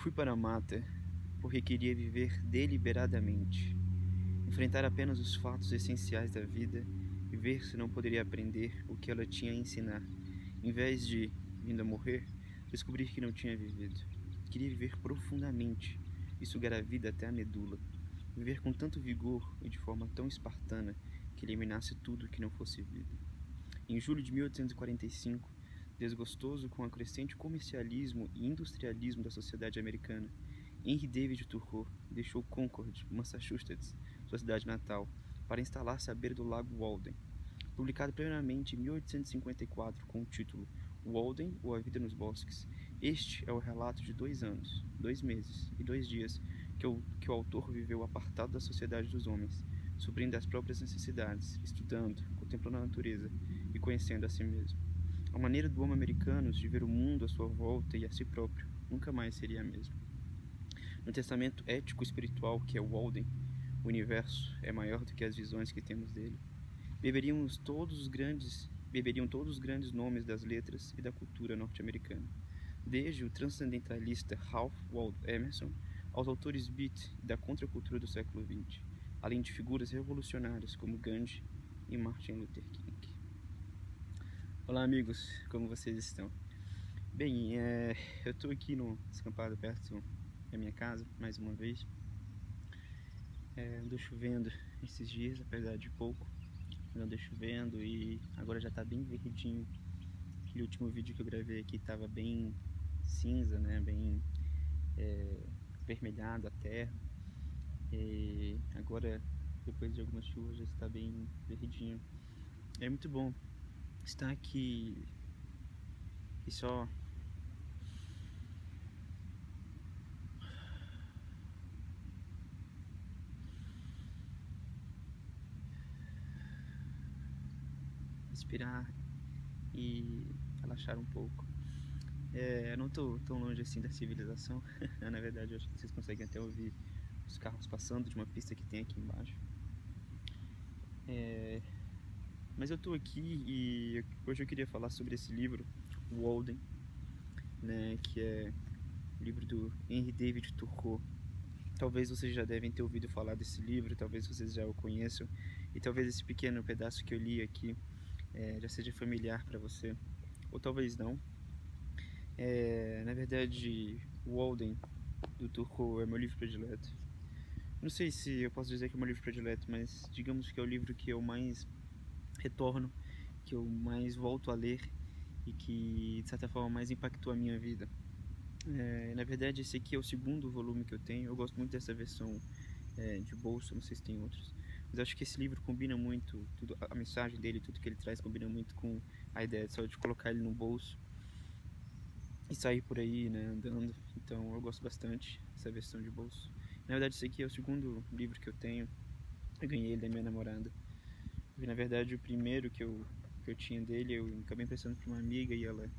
Fui para a mata porque queria viver deliberadamente, enfrentar apenas os fatos essenciais da vida e ver se não poderia aprender o que ela tinha a ensinar, em vez de, vindo a morrer, descobrir que não tinha vivido. Queria viver profundamente e sugar a vida até a medula, viver com tanto vigor e de forma tão espartana que eliminasse tudo que não fosse vida. Em julho de 1845, desgostoso com o crescente comercialismo e industrialismo da sociedade americana, Henry David Thoreau deixou Concord, Massachusetts, sua cidade natal, para instalar-se à beira do lago Walden. Publicado primeiramente em 1854 com o título Walden ou A Vida nos Bosques, este é o relato de 2 anos, 2 meses e 2 dias que o autor viveu apartado da sociedade dos homens, suprindo as próprias necessidades, estudando, contemplando a natureza e conhecendo a si mesmo. A maneira do homem americano de ver o mundo à sua volta e a si próprio nunca mais seria a mesma. No testamento ético-espiritual que é o Walden, o universo é maior do que as visões que temos dele. Beberiam todos os grandes nomes das letras e da cultura norte-americana, desde o transcendentalista Ralph Waldo Emerson aos autores beat da contracultura do século XX, além de figuras revolucionárias como Gandhi e Martin Luther King. Olá amigos, como vocês estão? Bem, eu estou aqui no descampado perto da minha casa, mais uma vez. Andou chovendo esses dias, apesar de pouco. Andou chovendo e agora já está bem verdinho. Aquele último vídeo que eu gravei aqui estava bem cinza, né? Bem avermelhado a terra. E agora, depois de algumas chuvas, já está bem verdinho. É muito bom estar aqui e só respirar e relaxar um pouco. Eu não estou tão longe assim da civilização. Na verdade, eu acho que vocês conseguem até ouvir os carros passando de uma pista que tem aqui embaixo. Mas eu estou aqui e hoje eu queria falar sobre esse livro, Walden, né, que é o livro do Henry David Thoreau. Talvez vocês já devem ter ouvido falar desse livro, talvez vocês já o conheçam, e talvez esse pequeno pedaço que eu li aqui já seja familiar para você, ou talvez não. Na verdade, Walden, do Thoreau, é meu livro predileto. Não sei se eu posso dizer que é meu livro predileto, mas digamos que é o livro que eu mais retorno, que eu mais volto a ler e que, de certa forma, mais impactou a minha vida. Na verdade, esse aqui é o segundo volume que eu tenho. Eu gosto muito dessa versão de bolso, não sei se tem outros. Mas acho que esse livro combina muito, tudo, a mensagem dele, tudo que ele traz combina muito com a ideia só de colocar ele no bolso e sair por aí, né, andando. Então eu gosto bastante dessa versão de bolso. Na verdade, esse aqui é o segundo livro que eu tenho. Eu ganhei ele da minha namorada. Porque, na verdade, o primeiro que eu tinha dele, eu acabei emprestando para uma amiga e ela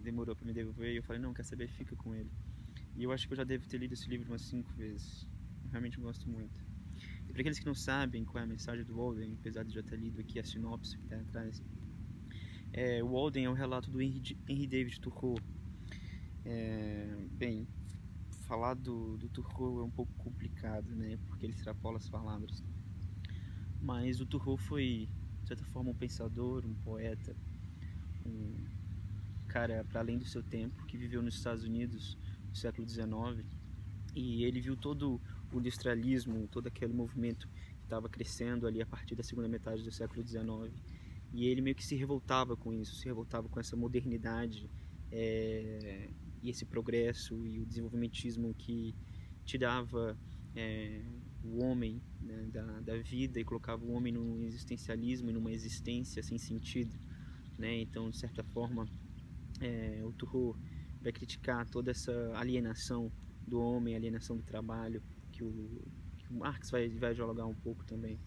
demorou para me devolver. E eu falei, não, quer saber, fica com ele. E eu acho que eu já devo ter lido esse livro umas 5 vezes. Eu realmente gosto muito. E para aqueles que não sabem qual é a mensagem do Walden, apesar de já ter lido aqui a sinopse que está atrás, o Walden é um relato do Henry David Thoreau. Bem, falar do Thoreau é um pouco complicado, né? Porque ele extrapola as palavras. Mas o Thoreau foi, de certa forma, um pensador, um poeta, um cara para além do seu tempo, que viveu nos Estados Unidos no século XIX. E ele viu todo o industrialismo, todo aquele movimento que estava crescendo ali a partir da segunda metade do século XIX. E ele meio que se revoltava com isso, se revoltava com essa modernidade e esse progresso e o desenvolvimentismo que tirava o homem, né, da vida e colocava o homem num existencialismo e numa existência sem sentido, né? Então, de certa forma, o Thoreau vai criticar toda essa alienação do homem, alienação do trabalho, que o Marx vai dialogar um pouco também.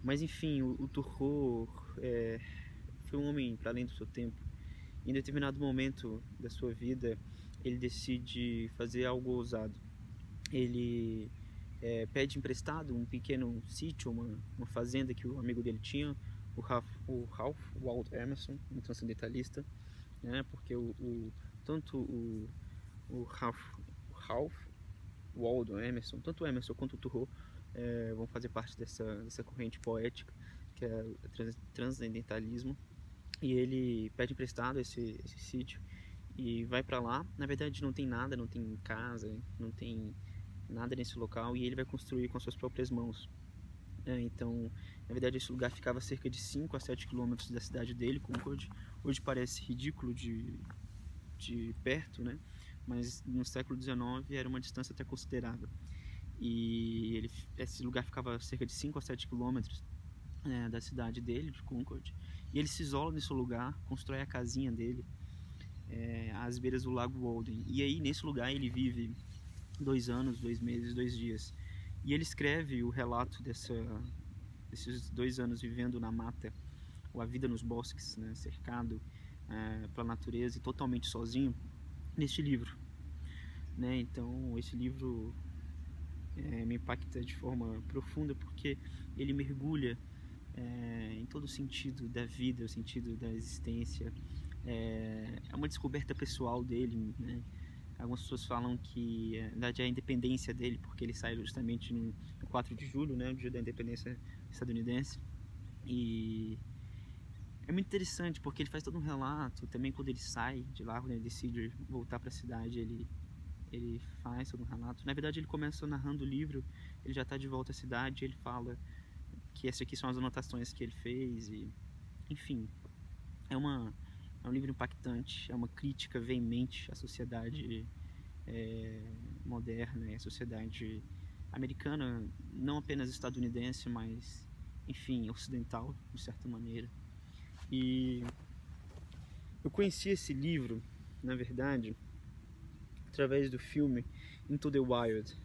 Mas enfim, o Thoreau foi um homem para além do seu tempo. Em determinado momento da sua vida, ele decide fazer algo ousado. Ele pede emprestado um pequeno sítio, uma fazenda que o amigo dele tinha, o Ralph Waldo Emerson, um transcendentalista, né? Porque tanto o Ralph Waldo Emerson, tanto o Emerson quanto o Thoreau vão fazer parte dessa corrente poética, que é o transcendentalismo, e ele pede emprestado esse sítio e vai para lá. Na verdade não tem nada, não tem casa, não tem nada nesse local, e ele vai construir com as suas próprias mãos. Então, na verdade, esse lugar ficava a cerca de 5 a 7 quilômetros da cidade dele, Concord. Hoje parece ridículo de perto, né? Mas no século XIX era uma distância até considerável. E esse lugar ficava a cerca de 5 a 7 quilômetros da cidade dele, de Concord. E ele se isola nesse lugar, constrói a casinha dele às beiras do Lago Walden. E aí, nesse lugar, ele vive 2 anos, 2 meses, 2 dias. E ele escreve o relato desses 2 anos vivendo na mata, ou a vida nos bosques, né, cercado pela natureza e totalmente sozinho, neste livro. Né? Então, esse livro me impacta de forma profunda, porque ele mergulha em todo o sentido da vida, o sentido da existência. É uma descoberta pessoal dele, né? Algumas pessoas falam que, na verdade, é a independência dele, porque ele sai justamente no 4 de julho, né, o dia da independência estadunidense. E é muito interessante, porque ele faz todo um relato. Também quando ele sai de lá, quando ele decide voltar para a cidade, ele faz todo um relato. Na verdade, ele começa narrando o livro, ele já está de volta à cidade, ele fala que essas aqui são as anotações que ele fez. E, enfim, é um livro impactante, é uma crítica veemente à sociedade moderna e à sociedade americana, não apenas estadunidense, mas, enfim, ocidental, de certa maneira. E eu conheci esse livro, na verdade, através do filme Into the Wild,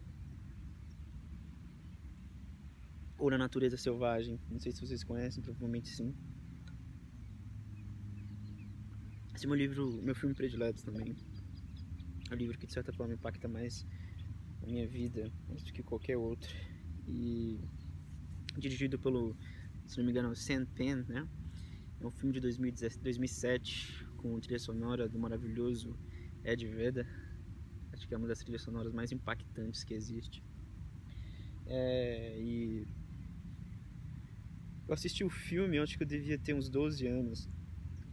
ou Na Natureza Selvagem. Não sei se vocês conhecem, provavelmente sim. Esse é meu filme predileto também. É um livro que de certa forma impacta mais a minha vida do que qualquer outro. E dirigido pelo, se não me engano, Sam Penn, né? É um filme de 2007 com trilha sonora do maravilhoso Ed Vedder. Acho que é uma das trilhas sonoras mais impactantes que existe. E eu assisti o filme, eu acho que eu devia ter uns 12 anos.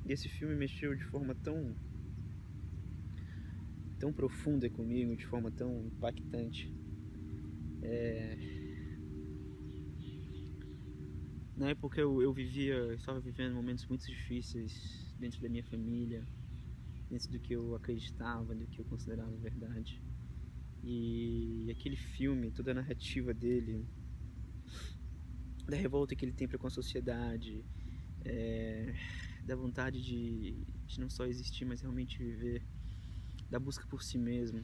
E esse filme mexeu de forma tão profunda comigo, de forma tão impactante. Na época eu estava vivendo momentos muito difíceis dentro da minha família, dentro do que eu acreditava, do que eu considerava verdade. E aquele filme, toda a narrativa dele, da revolta que ele tem para com a sociedade, da vontade de não só existir, mas realmente viver, da busca por si mesmo,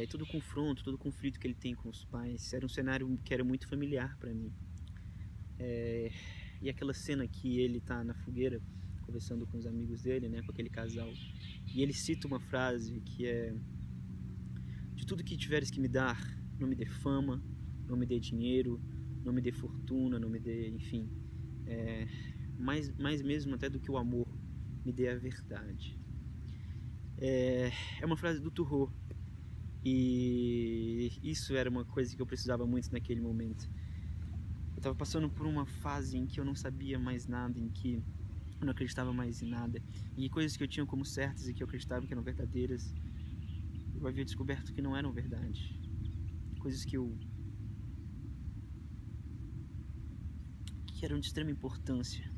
todo o confronto, todo o conflito que ele tem com os pais, era um cenário que era muito familiar para mim. E aquela cena que ele tá na fogueira conversando com os amigos dele, né, com aquele casal, e ele cita uma frase que é: de tudo que tiveres que me dar, não me dê fama, não me dê dinheiro, não me dê fortuna, não me dê, enfim, mais mesmo até do que o amor, me dê a verdade. É uma frase do Thoreau, e isso era uma coisa que eu precisava muito naquele momento. Eu estava passando por uma fase em que eu não sabia mais nada, em que eu não acreditava mais em nada, e coisas que eu tinha como certas e que eu acreditava que eram verdadeiras, eu havia descoberto que não eram verdade. Coisas que eram de extrema importância.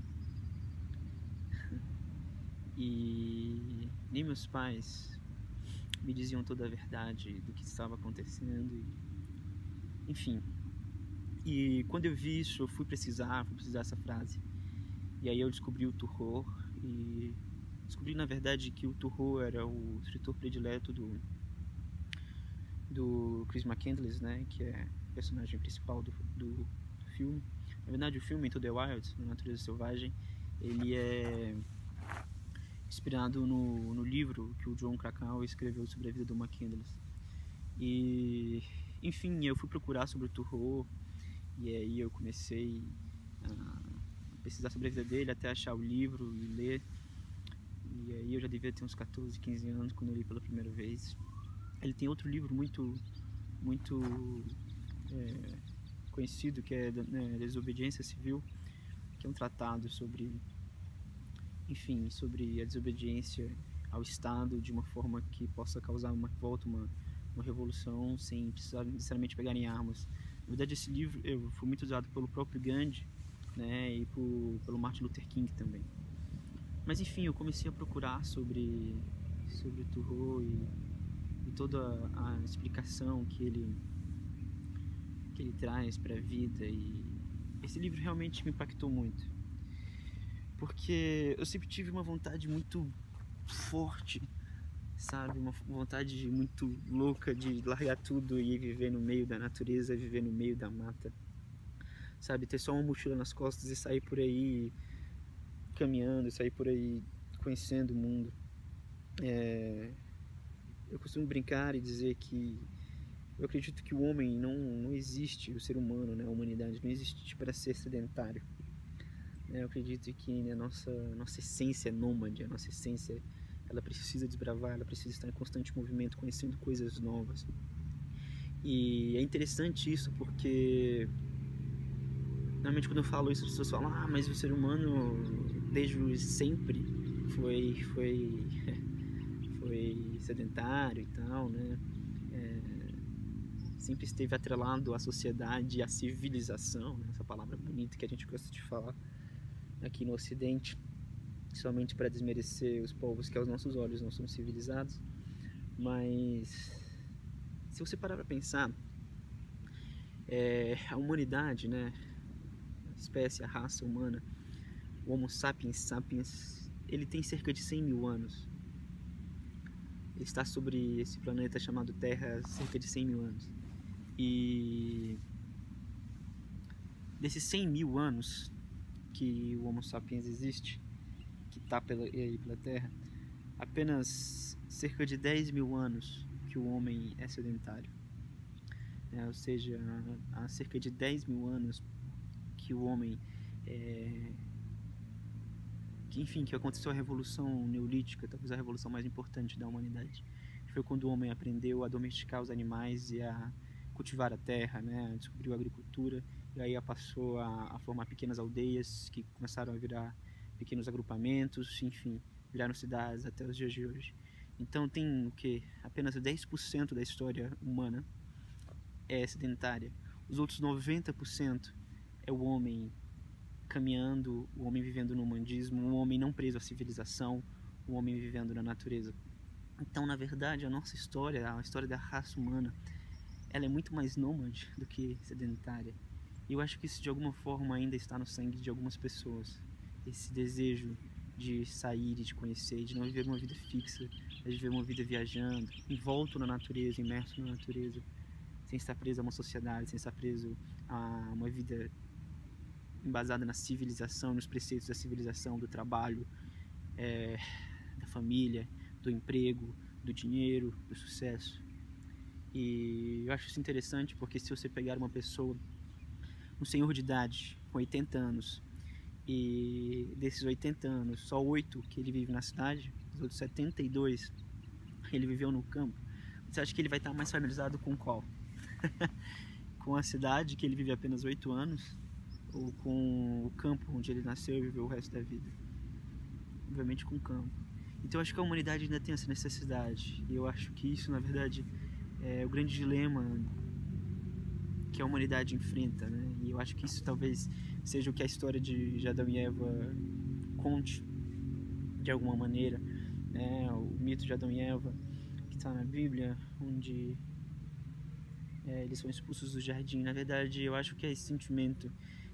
E nem meus pais me diziam toda a verdade do que estava acontecendo. Enfim. E quando eu vi isso, eu fui pesquisar essa frase. E aí eu descobri o Thoreau, e descobri na verdade que o Thoreau era o escritor predileto do Chris McCandless, né, que é o personagem principal do filme. Na verdade, o filme Into the Wild, Na Natureza Selvagem, ele é inspirado no livro que o Jon Krakauer escreveu sobre a vida do McCandless. E, enfim, eu fui procurar sobre o Thoreau, e aí eu comecei a pesquisar sobre a vida dele até achar o livro e ler. E aí eu já devia ter uns 14, 15 anos quando eu li pela primeira vez. Ele tem outro livro muito conhecido, que é Desobediência Civil, que é um tratado sobre, enfim, sobre a desobediência ao Estado de uma forma que possa causar uma revolta, uma revolução, sem precisar necessariamente pegar em armas. Na verdade, esse livro foi muito usado pelo próprio Gandhi, né, e pelo Martin Luther King também. Mas enfim, eu comecei a procurar sobre Thoreau e toda a explicação que ele traz para a vida, e esse livro realmente me impactou muito, porque eu sempre tive uma vontade muito forte, sabe, uma vontade muito louca de largar tudo e viver no meio da natureza, viver no meio da mata, sabe, ter só uma mochila nas costas e sair por aí caminhando, sair por aí conhecendo o mundo. Eu costumo brincar e dizer que eu acredito que o homem não existe, o ser humano, né, a humanidade não existe para ser sedentário. Eu acredito que a nossa essência é nômade, a nossa essência, ela precisa desbravar, ela precisa estar em constante movimento, conhecendo coisas novas. E é interessante isso porque normalmente quando eu falo isso, as pessoas falam: ah, mas o ser humano desde sempre foi sedentário e tal, né? Sempre esteve atrelado à sociedade e à civilização, né? Essa palavra bonita que a gente gosta de falar aqui no Ocidente, somente para desmerecer os povos que aos nossos olhos não são civilizados. Mas se você parar para pensar, a humanidade, né, a espécie, a raça humana, o Homo sapiens sapiens, ele tem cerca de 100 mil anos. Ele está sobre esse planeta chamado Terra há cerca de 100 mil anos. E desses 100 mil anos que o Homo sapiens existe, que está pela Terra, apenas cerca de 10 mil anos que o homem é sedentário. Ou seja, há cerca de 10 mil anos que o homem que aconteceu a Revolução Neolítica, talvez a revolução mais importante da humanidade. Foi quando o homem aprendeu a domesticar os animais e a cultivar a terra, né? Descobriu a agricultura, e aí passou a formar pequenas aldeias que começaram a virar pequenos agrupamentos, enfim, viraram cidades até os dias de hoje. Então tem o que? Apenas 10% da história humana é sedentária. Os outros 90% é o homem caminhando, o homem vivendo no nomandismo, o homem não preso à civilização, o homem vivendo na natureza. Então, na verdade, a nossa história, a história da raça humana, ela é muito mais nômade do que sedentária. E eu acho que isso de alguma forma ainda está no sangue de algumas pessoas. Esse desejo de sair e de conhecer, de não viver uma vida fixa, de viver uma vida viajando, envolto na natureza, imerso na natureza, sem estar preso a uma sociedade, sem estar preso a uma vida embasada na civilização, nos preceitos da civilização, do trabalho, da família, do emprego, do dinheiro, do sucesso. E eu acho isso interessante porque se você pegar uma pessoa, um senhor de idade, com 80 anos, e desses 80 anos, só 8 que ele vive na cidade, os outros 72 ele viveu no campo, você acha que ele vai estar mais familiarizado com qual? Com a cidade, que ele vive apenas 8 anos, ou com o campo onde ele nasceu e viveu o resto da vida? Obviamente com o campo. Então eu acho que a humanidade ainda tem essa necessidade, e eu acho que isso, na verdade, é o grande dilema que a humanidade enfrenta, né? E eu acho que isso talvez seja o que a história de Adão e Eva conte, de alguma maneira, né? O mito de Adão e Eva, que está na Bíblia, onde eles são expulsos do jardim. Na verdade, eu acho que é esse sentimento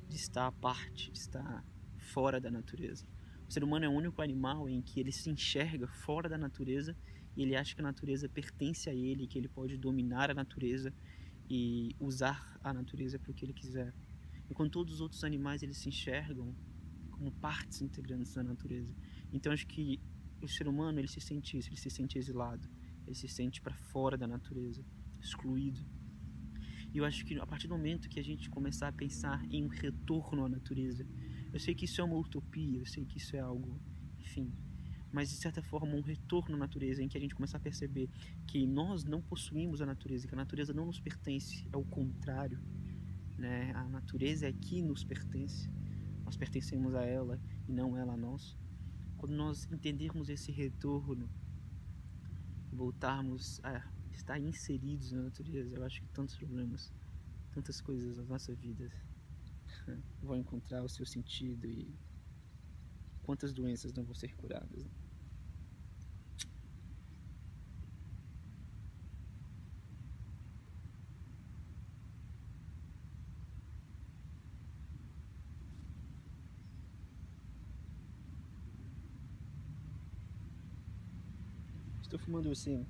de estar à parte, de estar fora da natureza. O ser humano é o único animal em que ele se enxerga fora da natureza e ele acha que a natureza pertence a ele, que ele pode dominar a natureza e usar a natureza para o que ele quiser. Enquanto todos os outros animais eles se enxergam como partes integrantes da natureza. Então acho que o ser humano ele se sente isso, ele se sente exilado, ele se sente para fora da natureza, excluído. E eu acho que a partir do momento que a gente começar a pensar em um retorno à natureza, eu sei que isso é uma utopia, eu sei que isso é algo, enfim, mas de certa forma um retorno à natureza, em que a gente começa a perceber que nós não possuímos a natureza, que a natureza não nos pertence, é o contrário, né? A natureza é que nos pertence, nós pertencemos a ela e não ela a nós. Quando nós entendermos esse retorno, voltarmos a estar inseridos na natureza, eu acho que tantos problemas, tantas coisas na nossa vida vão encontrar o seu sentido e quantas doenças não vão ser curadas, né? Estou fumando esse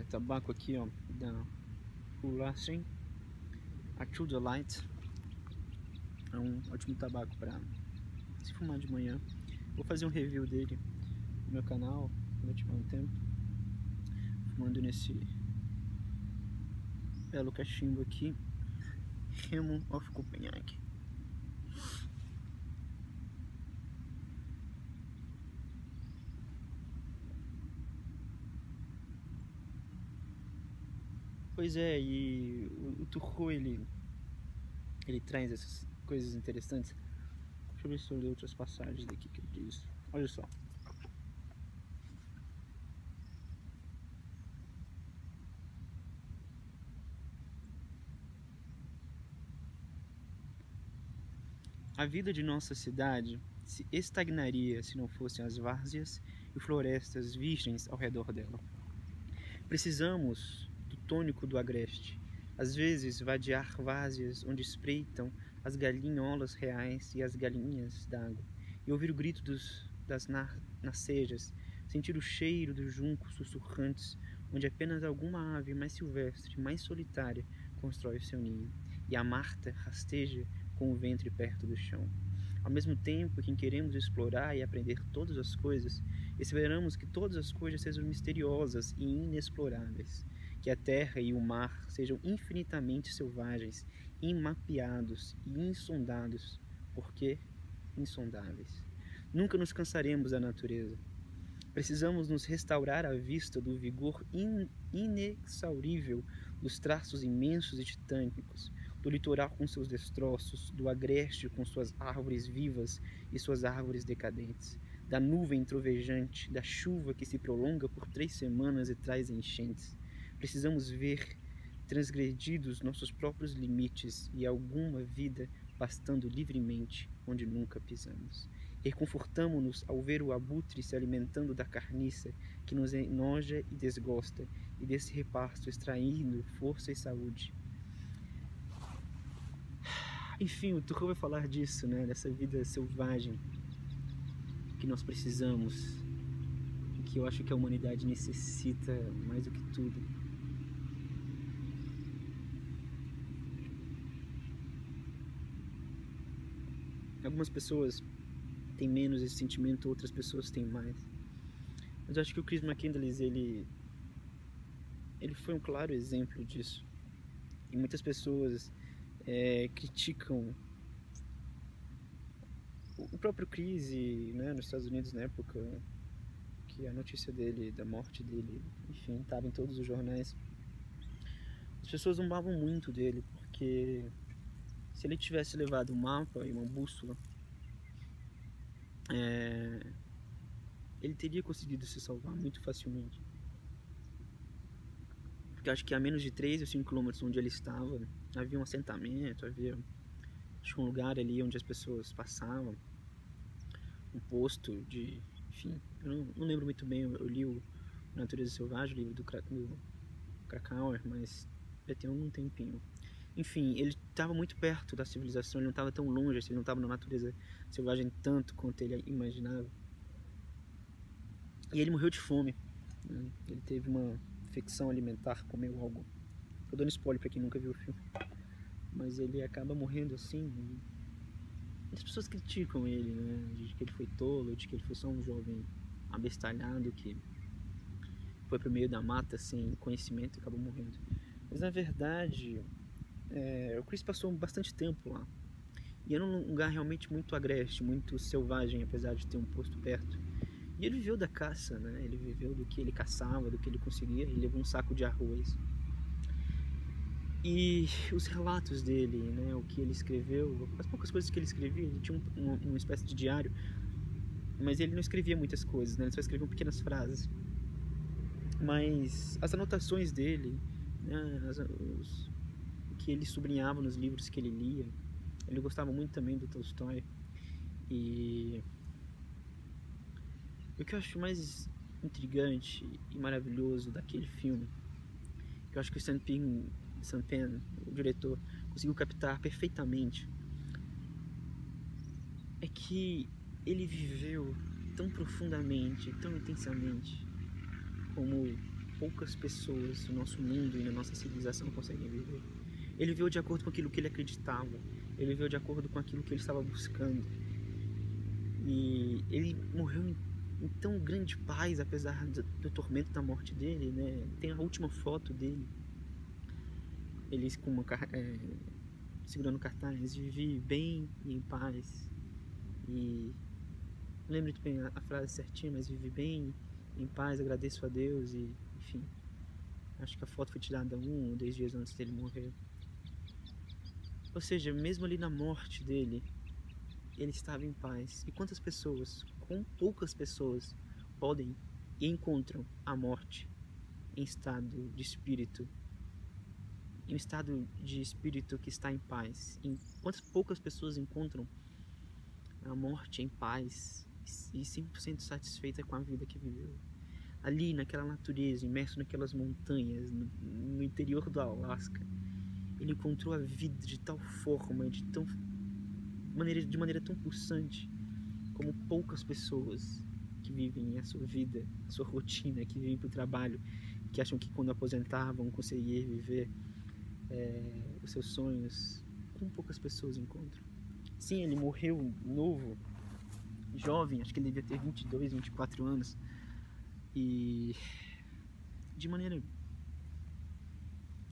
tabaco aqui, ó, da Ulassen, a True Delight. É um ótimo tabaco para se fumar de manhã. Vou fazer um review dele no meu canal quando eu tiver um tempo. Fumando nesse belo cachimbo aqui, Remo of Copenhague. Pois é, e o Turco ele traz essas coisas interessantes. Deixa eu ver se eu leio outras passagens daqui que ele diz. Olha só. A vida de nossa cidade se estagnaria se não fossem as várzeas e florestas virgens ao redor dela. Precisamos do tônico do agreste, às vezes vadear várzeas onde espreitam as galinholas reais e as galinhas d'água, e ouvir o grito das nacejas, sentir o cheiro dos juncos sussurrantes, onde apenas alguma ave mais silvestre, mais solitária, constrói o seu ninho, e a Marta rasteja com o ventre perto do chão. Ao mesmo tempo que queremos explorar e aprender todas as coisas, esperamos que todas as coisas sejam misteriosas e inexploráveis, que a terra e o mar sejam infinitamente selvagens, imapeados e insondados. Por quê? Insondáveis. Nunca nos cansaremos da natureza. Precisamos nos restaurar à vista do vigor inexaurível dos traços imensos e titânicos, do litoral com seus destroços, do agreste com suas árvores vivas e suas árvores decadentes, da nuvem trovejante, da chuva que se prolonga por 3 semanas e traz enchentes. Precisamos ver transgredidos nossos próprios limites e alguma vida pastando livremente onde nunca pisamos. Reconfortamo-nos ao ver o abutre se alimentando da carniça que nos enoja e desgosta, e desse repasto extraindo força e saúde. Enfim, o Turco vai falar disso, né? Dessa vida selvagem que nós precisamos, e que eu acho que a humanidade necessita mais do que tudo. Algumas pessoas têm menos esse sentimento, outras pessoas têm mais. Mas eu acho que o Chris McCandless, ele foi um claro exemplo disso. E muitas pessoas criticam o próprio Chris, né, nos Estados Unidos na época que a notícia dele, da morte dele, enfim, estava em todos os jornais. As pessoas zombavam muito dele, porque se ele tivesse levado um mapa e uma bússola, ele teria conseguido se salvar muito facilmente. Porque acho que a menos de 3 ou 5 quilômetros onde ele estava, havia um assentamento, havia acho um lugar ali onde as pessoas passavam, um posto de, enfim, eu não lembro muito bem, eu li o Natureza Selvagem, o livro do Krakauer, mas já tem um tempinho. Enfim, ele estava muito perto da civilização, ele não estava tão longe, ele não estava na natureza selvagem tanto quanto ele imaginava. E ele morreu de fome, né? Ele teve uma infecção alimentar, comeu algo. Tô dando spoiler pra quem nunca viu o filme. Mas ele acaba morrendo assim. E as pessoas criticam ele, né? De que ele foi tolo, de que ele foi só um jovem abestalhado que foi pro meio da mata sem conhecimento e acabou morrendo. Mas na verdade, o Chris passou bastante tempo lá. E era um lugar realmente muito agreste, muito selvagem, apesar de ter um posto perto. E ele viveu da caça, né? Ele viveu do que ele caçava, do que ele conseguia. Ele levou um saco de arroz. E os relatos dele, né? O que ele escreveu, as poucas coisas que ele escrevia, ele tinha uma espécie de diário, mas ele não escrevia muitas coisas, né? Ele só escrevia pequenas frases. Mas as anotações dele, né? O que ele sublinhava nos livros que ele lia, ele gostava muito também do Tolstói. E o que eu acho mais intrigante e maravilhoso daquele filme, que eu acho que o Sean Penn, o diretor, conseguiu captar perfeitamente, é que ele viveu tão profundamente, tão intensamente, como poucas pessoas no nosso mundo e na nossa civilização conseguem viver. Ele viveu de acordo com aquilo que ele acreditava, ele viveu de acordo com aquilo que ele estava buscando. E ele morreu em tão grande paz, apesar do tormento da morte dele, né? Tem a última foto dele, ele com segurando cartaz, vivi bem e em paz. E não lembro bem a frase certinha, mas vivi bem, em paz, agradeço a Deus e, enfim. Acho que a foto foi tirada 1 ou 2 dias antes dele morrer. Ou seja, mesmo ali na morte dele, ele estava em paz. E quantas pessoas, com poucas pessoas, podem e encontram a morte em estado de espírito, em um estado de espírito que está em paz? Quantas poucas pessoas encontram a morte em paz e 100% satisfeita com a vida que viveu? Ali naquela natureza, imerso naquelas montanhas, no interior do Alasca, ele encontrou a vida de tal forma, de maneira tão pulsante, como poucas pessoas que vivem a sua vida, a sua rotina, que vivem para o trabalho, que acham que quando aposentar vão conseguir viver os seus sonhos. Como poucas pessoas encontram. Sim, ele morreu novo, jovem, acho que ele devia ter 22, 24 anos, e de maneira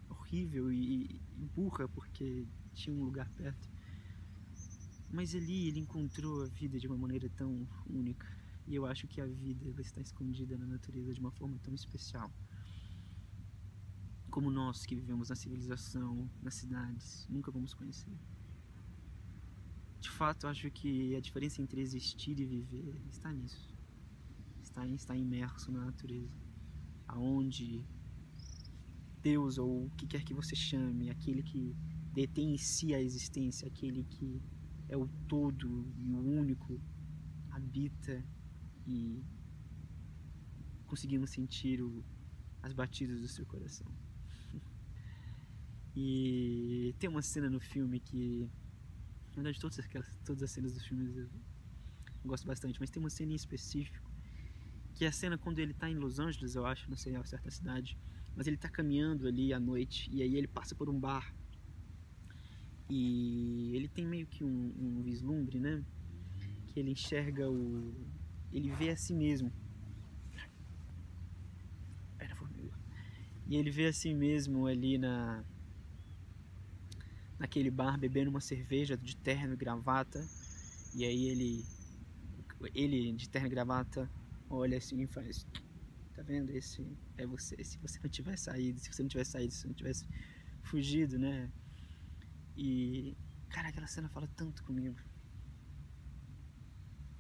horrível e burra, porque tinha um lugar perto. Mas ali ele encontrou a vida de uma maneira tão única. E eu acho que a vida ela está escondida na natureza de uma forma tão especial. Como nós que vivemos na civilização, nas cidades, nunca vamos conhecer. De fato, eu acho que a diferença entre existir e viver está nisso. Está imerso na natureza. Aonde Deus, ou o que quer que você chame, aquele que detém em si a existência, aquele que é o todo e o único, habita, e conseguimos sentir as batidas do seu coração. E tem uma cena no filme que, na verdade, todas as cenas dos filmes eu gosto bastante, mas tem uma cena em específico, que é a cena quando ele está em Los Angeles, eu acho, não sei a certa cidade, mas ele está caminhando ali à noite, e aí ele passa por um bar, e ele tem meio que um vislumbre, né, que ele enxerga ele vê a si mesmo. E ele vê a si mesmo ali naquele bar bebendo uma cerveja de terno e gravata. E aí ele de terno e gravata olha assim e faz: tá vendo? Esse é você. Se você não tivesse saído, se você não tivesse fugido, né? E cara, aquela cena fala tanto comigo.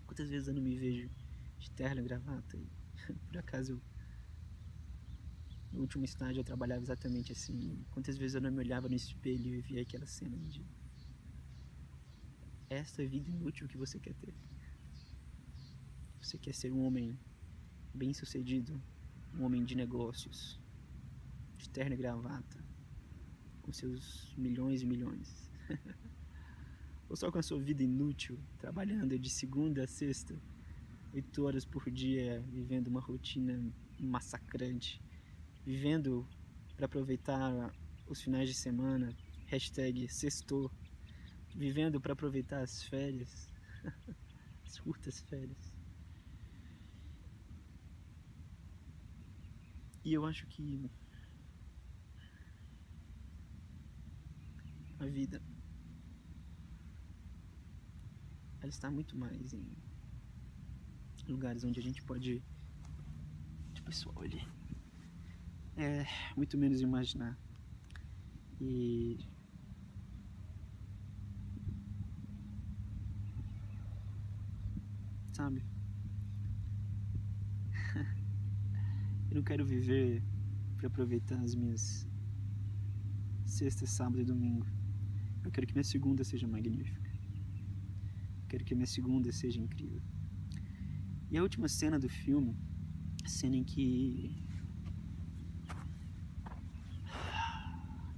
Quantas vezes eu não me vejo de terno e gravata? E por acaso no último estágio eu trabalhava exatamente assim. Quantas vezes eu não me olhava no espelho e via aquela cena de: essa vida inútil que você quer ter. Você quer ser um homem bem sucedido, um homem de negócios, de terno e gravata, com seus milhões e milhões. Ou só com a sua vida inútil, trabalhando de segunda a sexta, 8 horas por dia, vivendo uma rotina massacrante, vivendo para aproveitar os finais de semana, #sextou, vivendo para aproveitar as férias, as curtas férias. E eu acho que a vida ela está muito mais em lugares onde a gente pode, o pessoal ali, muito menos imaginar. E sabe, eu não quero viver para aproveitar as minhas sexta, sábado e domingo. Eu quero que minha segunda seja magnífica. Eu quero que minha segunda seja incrível. E a última cena do filme, a cena em que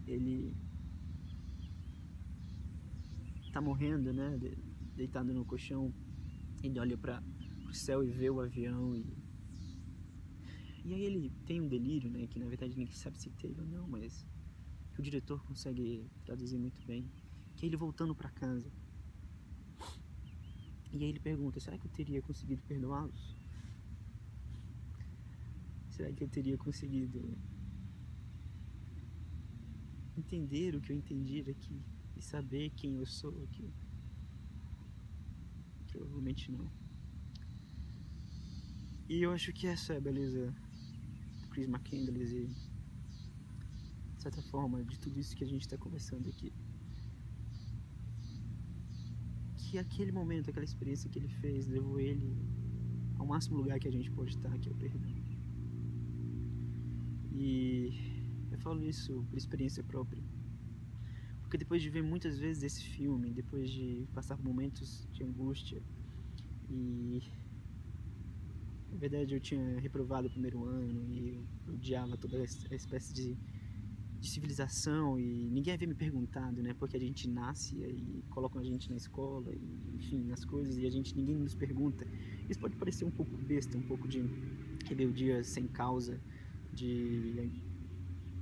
ele tá morrendo, né, deitado no colchão, ele olha para o céu e vê o avião e aí ele tem um delírio, né, que na verdade ninguém sabe se teve ou não, mas que o diretor consegue traduzir muito bem, que é ele voltando para casa. E aí ele pergunta, será que eu teria conseguido perdoá-los? Será que eu teria conseguido entender o que eu entendi aqui e saber quem eu sou aqui? Provavelmente não. E eu acho que essa é a beleza do Chris McCandless e, de certa forma, de tudo isso que a gente está conversando aqui. Que aquele momento, aquela experiência que ele fez, levou ele ao máximo lugar que a gente pode estar, que é o perdão. E eu falo isso por experiência própria. Porque depois de ver muitas vezes esse filme, depois de passar por momentos de angústia e... Na verdade eu tinha reprovado o primeiro ano e eu odiava toda essa espécie de civilização e ninguém havia me perguntado, né, porque a gente nasce e colocam a gente na escola e, enfim, nas coisas e ninguém nos pergunta. Isso pode parecer um pouco besta, um pouco de rebeldia sem causa, de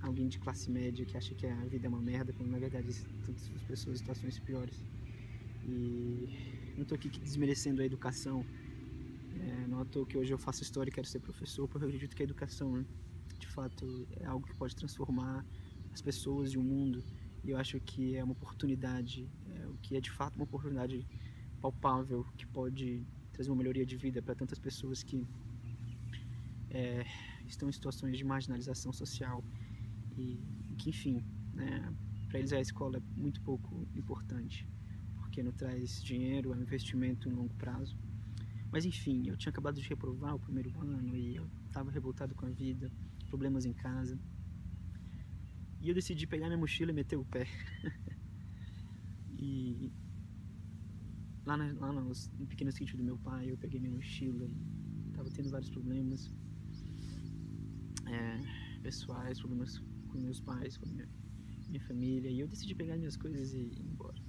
alguém de classe média que acha que a vida é uma merda, quando na verdade tantas pessoas em situações piores. E não estou aqui desmerecendo a educação. Não é à toa que hoje eu faço história e quero ser professor, porque eu acredito que a educação, né, de fato, é algo que pode transformar as pessoas e o mundo. E eu acho que é uma oportunidade, o que é de fato uma oportunidade palpável, que pode trazer uma melhoria de vida para tantas pessoas que estão em situações de marginalização social e que, enfim, né, para eles a escola é muito pouco importante, porque não traz dinheiro, é um investimento em longo prazo. Mas enfim, eu tinha acabado de reprovar o primeiro ano e eu estava revoltado com a vida, problemas em casa. E eu decidi pegar minha mochila e meter o pé. E lá no pequeno sítio do meu pai, eu peguei minha mochila e estava tendo vários problemas pessoais, problemas com meus pais, com minha família. E eu decidi pegar minhas coisas e ir embora.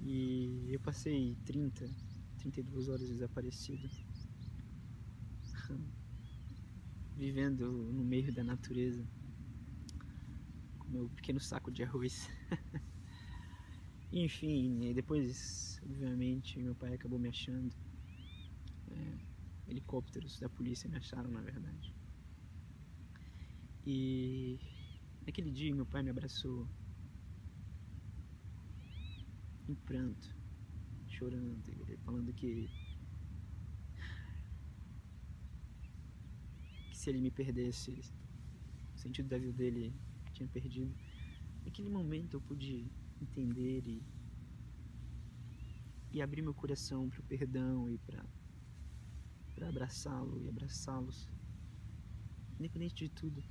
E eu passei 32 horas desaparecido, vivendo no meio da natureza, com meu pequeno saco de arroz. Enfim, depois, obviamente, meu pai acabou me achando. Helicópteros da polícia me acharam, na verdade. E naquele dia meu pai me abraçou em pranto, chorando, falando que se ele me perdesse, o sentido da vida dele tinha perdido. Naquele momento eu pude entender e abrir meu coração para o perdão e para abraçá-lo e abraçá-los, independente de tudo.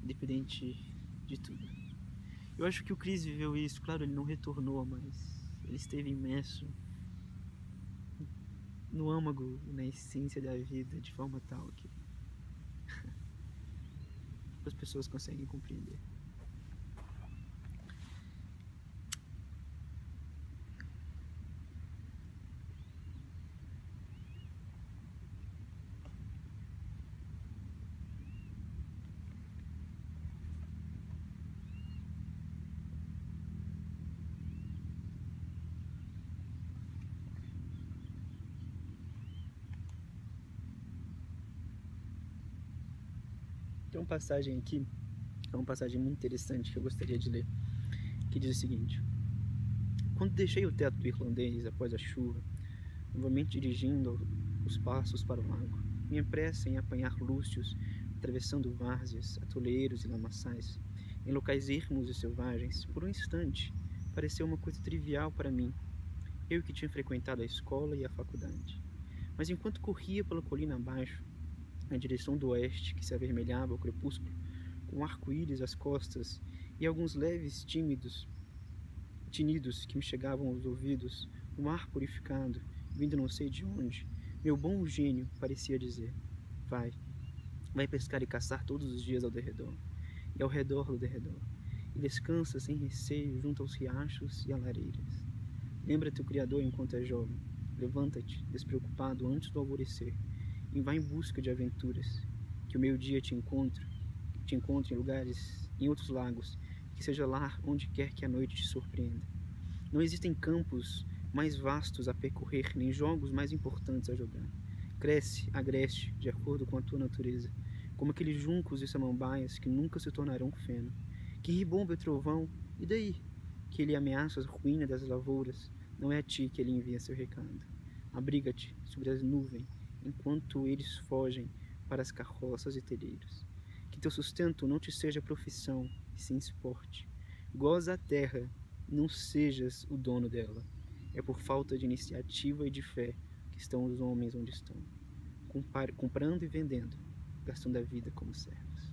Independente de tudo. Eu acho que o Chris viveu isso, claro, ele não retornou, mas ele esteve imerso no âmago, na essência da vida, de forma tal que as pessoas conseguem compreender. Tem uma passagem aqui, é uma passagem muito interessante que eu gostaria de ler, que diz o seguinte: quando deixei o teto do irlandês após a chuva, novamente dirigindo os passos para o lago, minha pressa em apanhar lúcios, atravessando várzeas, atoleiros e lamaçais, em locais ermos e selvagens, por um instante, pareceu uma coisa trivial para mim, eu que tinha frequentado a escola e a faculdade. Mas enquanto corria pela colina abaixo, na direção do oeste, que se avermelhava ao crepúsculo, com um arco-íris às costas e alguns leves tinidos que me chegavam aos ouvidos, um ar purificado, vindo não sei de onde, meu bom gênio parecia dizer: vai pescar e caçar todos os dias ao derredor, e ao redor do derredor, e descansa sem receio junto aos riachos e a lareiras. Lembra-te o Criador enquanto é jovem, levanta-te, despreocupado antes do alvorecer, e vai em busca de aventuras, que o meio-dia te encontre em lugares, em outros lagos, que seja lá onde quer que a noite te surpreenda. Não existem campos mais vastos a percorrer, nem jogos mais importantes a jogar. Cresce, agreste, de acordo com a tua natureza, como aqueles juncos e samambaias que nunca se tornarão feno. Que ribomba e trovão, e daí? Que ele ameaça as ruínas das lavouras, não é a ti que ele envia seu recado. Abriga-te sobre as nuvens, enquanto eles fogem para as carroças e telheiros. Que teu sustento não te seja profissão, e sim esporte. Goza a terra, não sejas o dono dela. É por falta de iniciativa e de fé que estão os homens onde estão, comprando e vendendo, gastando a vida como servos.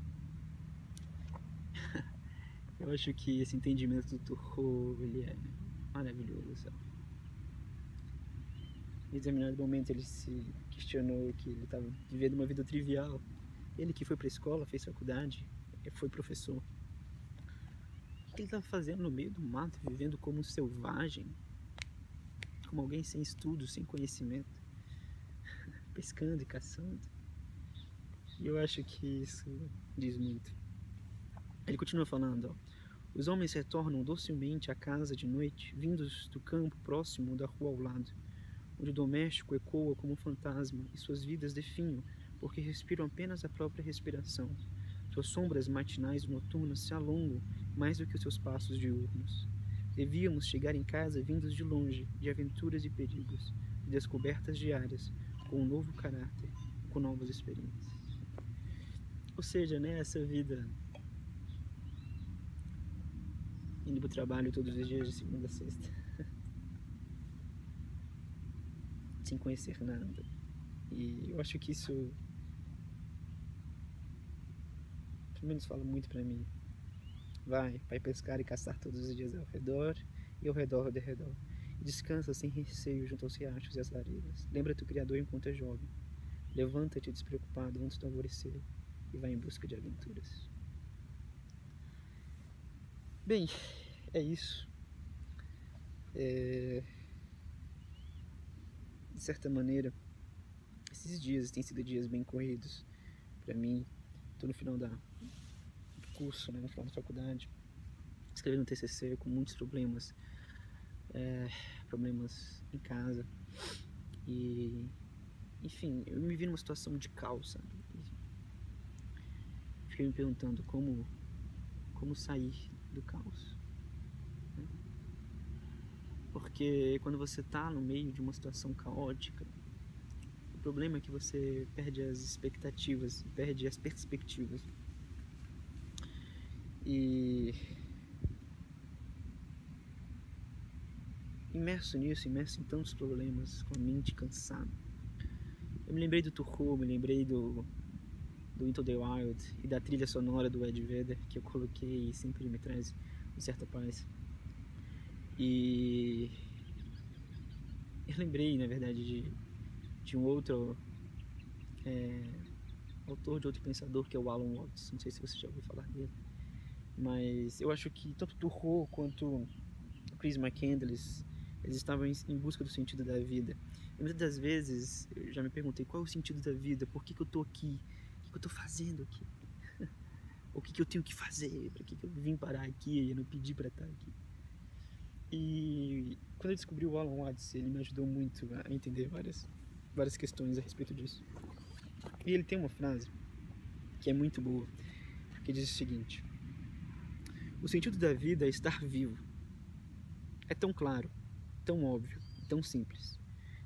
Eu acho que esse entendimento do Thoreau, ele é maravilhoso, sabe? Em determinado momento ele se questionou que ele estava vivendo uma vida trivial. Ele que foi para a escola, fez faculdade, foi professor. O que ele estava fazendo no meio do mato, vivendo como um selvagem, como alguém sem estudo, sem conhecimento, pescando e caçando? E eu acho que isso diz muito. Ele continua falando, ó: os homens retornam docilmente à casa de noite, vindos do campo próximo da rua ao lado, onde o doméstico ecoa como um fantasma e suas vidas definham, porque respiram apenas a própria respiração. Suas sombras matinais e noturnas se alongam mais do que os seus passos diurnos. Devíamos chegar em casa vindos de longe, de aventuras e perigos, de descobertas diárias, com um novo caráter, com novas experiências. Ou seja, né, essa vida indo para o trabalho todos os dias, de segunda a sexta, sem conhecer nada. E eu acho que isso, pelo menos, fala muito para mim. Vai pescar e caçar todos os dias ao redor e ao redor do derredor. E descansa sem receio junto aos riachos e às lareiras. Lembra-te o Criador enquanto é jovem. Levanta-te despreocupado antes do alvorecer e vai em busca de aventuras. Bem, é isso. De certa maneira, esses dias têm sido dias bem corridos para mim. Estou no final do curso, né, no final da faculdade, escrevendo um TCC com muitos problemas, problemas em casa. E, enfim, eu me vi numa situação de caos, sabe? E fiquei me perguntando como sair do caos. Porque quando você está no meio de uma situação caótica, o problema é que você perde as expectativas, perde as perspectivas. E imerso nisso, imerso em tantos problemas, com a mente cansada, eu me lembrei do Thoreau, me lembrei do Into the Wild e da trilha sonora do Ed Vedder, que eu coloquei e sempre me traz uma certa paz. E eu lembrei, na verdade, de um outro autor, de outro pensador, que é o Alan Watts. Não sei se você já ouviu falar dele, mas eu acho que tanto Thoreau quanto o Chris McCandless, eles estavam em busca do sentido da vida. E muitas das vezes eu já me perguntei: qual é o sentido da vida? Por que eu estou aqui? O que eu estou fazendo aqui? O que eu tenho que fazer? Para que eu vim parar aqui e eu não pedi para estar aqui? E quando eu descobri o Alan Watts, ele me ajudou muito a entender várias questões a respeito disso. E ele tem uma frase que é muito boa, que diz o seguinte: o sentido da vida é estar vivo, É tão claro, tão óbvio, tão simples.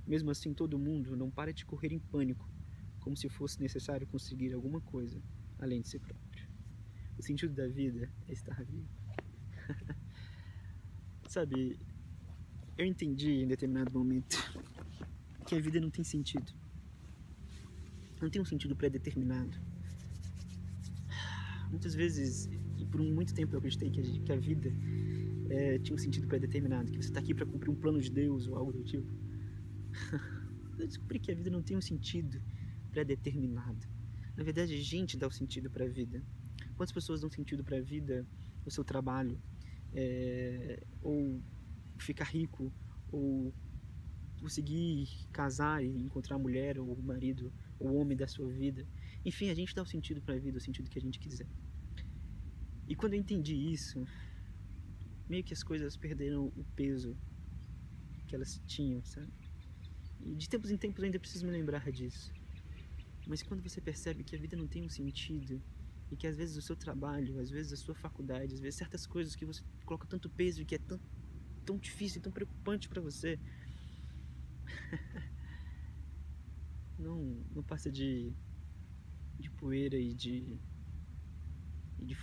Mesmo assim, todo mundo não para de correr em pânico, como se fosse necessário conseguir alguma coisa além de si próprio. O sentido da vida é estar vivo. Sabe, eu entendi em determinado momento que a vida não tem sentido. Não tem um sentido pré-determinado. Muitas vezes, e por muito tempo eu acreditei que a vida tinha um sentido pré-determinado, que você está aqui para cumprir um plano de Deus ou algo do tipo. Eu descobri que a vida não tem um sentido pré-determinado. Na verdade, a gente dá o sentido para a vida. Quantas pessoas dão sentido para a vida no seu trabalho? Ou ficar rico, ou conseguir casar e encontrar a mulher, ou o marido, ou o homem da sua vida. Enfim, a gente dá o sentido para a vida, o sentido que a gente quiser. E quando eu entendi isso, meio que as coisas perderam o peso que elas tinham, sabe? E de tempos em tempos eu ainda preciso me lembrar disso. Mas quando você percebe que a vida não tem um sentido, e que às vezes o seu trabalho, às vezes a sua faculdade, às vezes certas coisas que você coloca tanto peso e que é tão difícil, tão preocupante para você, não passa de poeira e de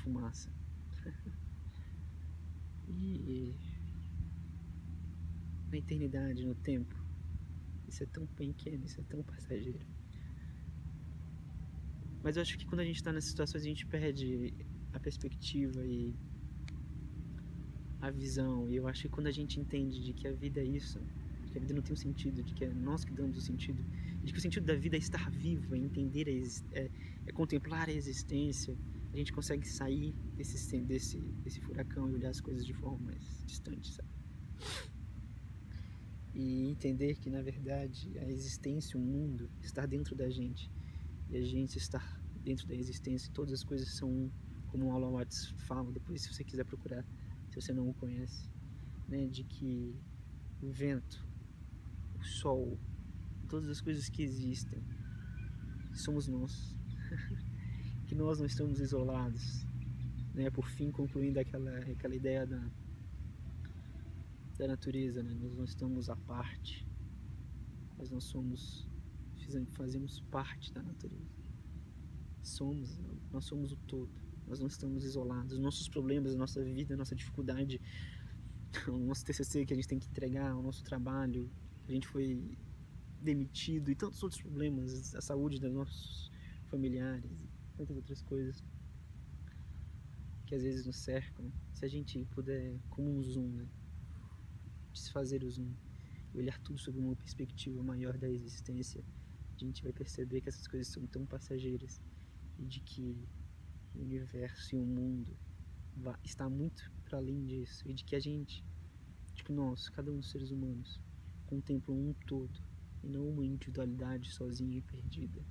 fumaça. E na eternidade, no tempo, isso é tão pequeno, isso é tão passageiro. Mas eu acho que quando a gente está nessas situações, a gente perde a perspectiva e a visão. E eu acho que quando a gente entende de que a vida é isso, que a vida não tem um sentido, de que é nós que damos o sentido, de que o sentido da vida é estar vivo, é entender, é contemplar a existência, a gente consegue sair desse furacão e olhar as coisas de forma mais distante, sabe? E entender que, na verdade, a existência, o mundo, está dentro da gente. E a gente está dentro da existência. Todas as coisas são um, como o Alan Watts fala, depois se você quiser procurar, se você não o conhece, né? De que o vento, o sol, todas as coisas que existem, somos nós. Que nós não estamos isolados, né? Por fim, concluindo aquela ideia da natureza, né? Nós não estamos à parte, nós não somos, fazemos parte da natureza. Nós somos o todo, nós não estamos isolados. Os nossos problemas, a nossa vida, a nossa dificuldade, o nosso TCC que a gente tem que entregar, o nosso trabalho, a gente foi demitido e tantos outros problemas, a saúde dos nossos familiares e tantas outras coisas que às vezes nos cercam. Se a gente puder, como um zoom, né? Desfazer o zoom e olhar tudo sob uma perspectiva maior da existência, a gente vai perceber que essas coisas são tão passageiras e de que o universo e o mundo está muito para além disso, e de que nós, cada um dos seres humanos, contemplam um todo e não uma individualidade sozinha e perdida.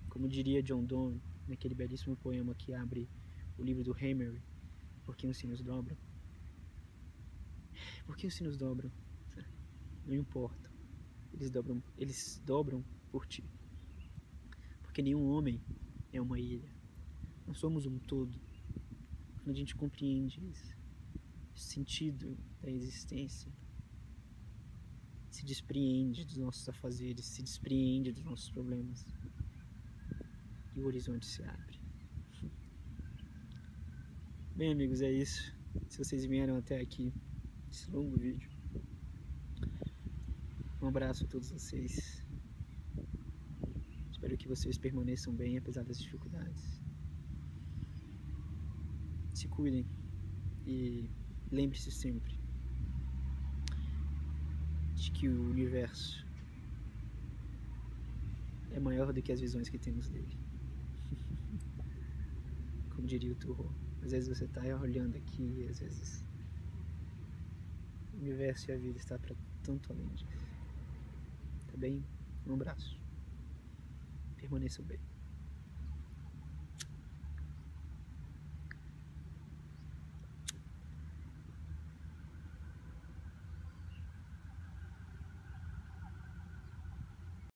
Como diria John Donne naquele belíssimo poema que abre o livro do Hemery, Por que os sinos dobram? Por que os sinos dobram? Não importa. Eles dobram por ti. Porque nenhum homem é uma ilha. Nós somos um todo. Quando a gente compreende isso, o sentido da existência, se despreende dos nossos afazeres, se despreende dos nossos problemas. E o horizonte se abre. Bem, amigos, é isso. Se vocês vieram até aqui, esse longo vídeo, um abraço a todos vocês. Espero que vocês permaneçam bem apesar das dificuldades. Se cuidem e lembre-se sempre de que o universo é maior do que as visões que temos dele. Como diria o Thoreau, às vezes você está olhando aqui e às vezes o universo e a vida está para tanto além disso. Tá bem? Um abraço. Permaneçam bem.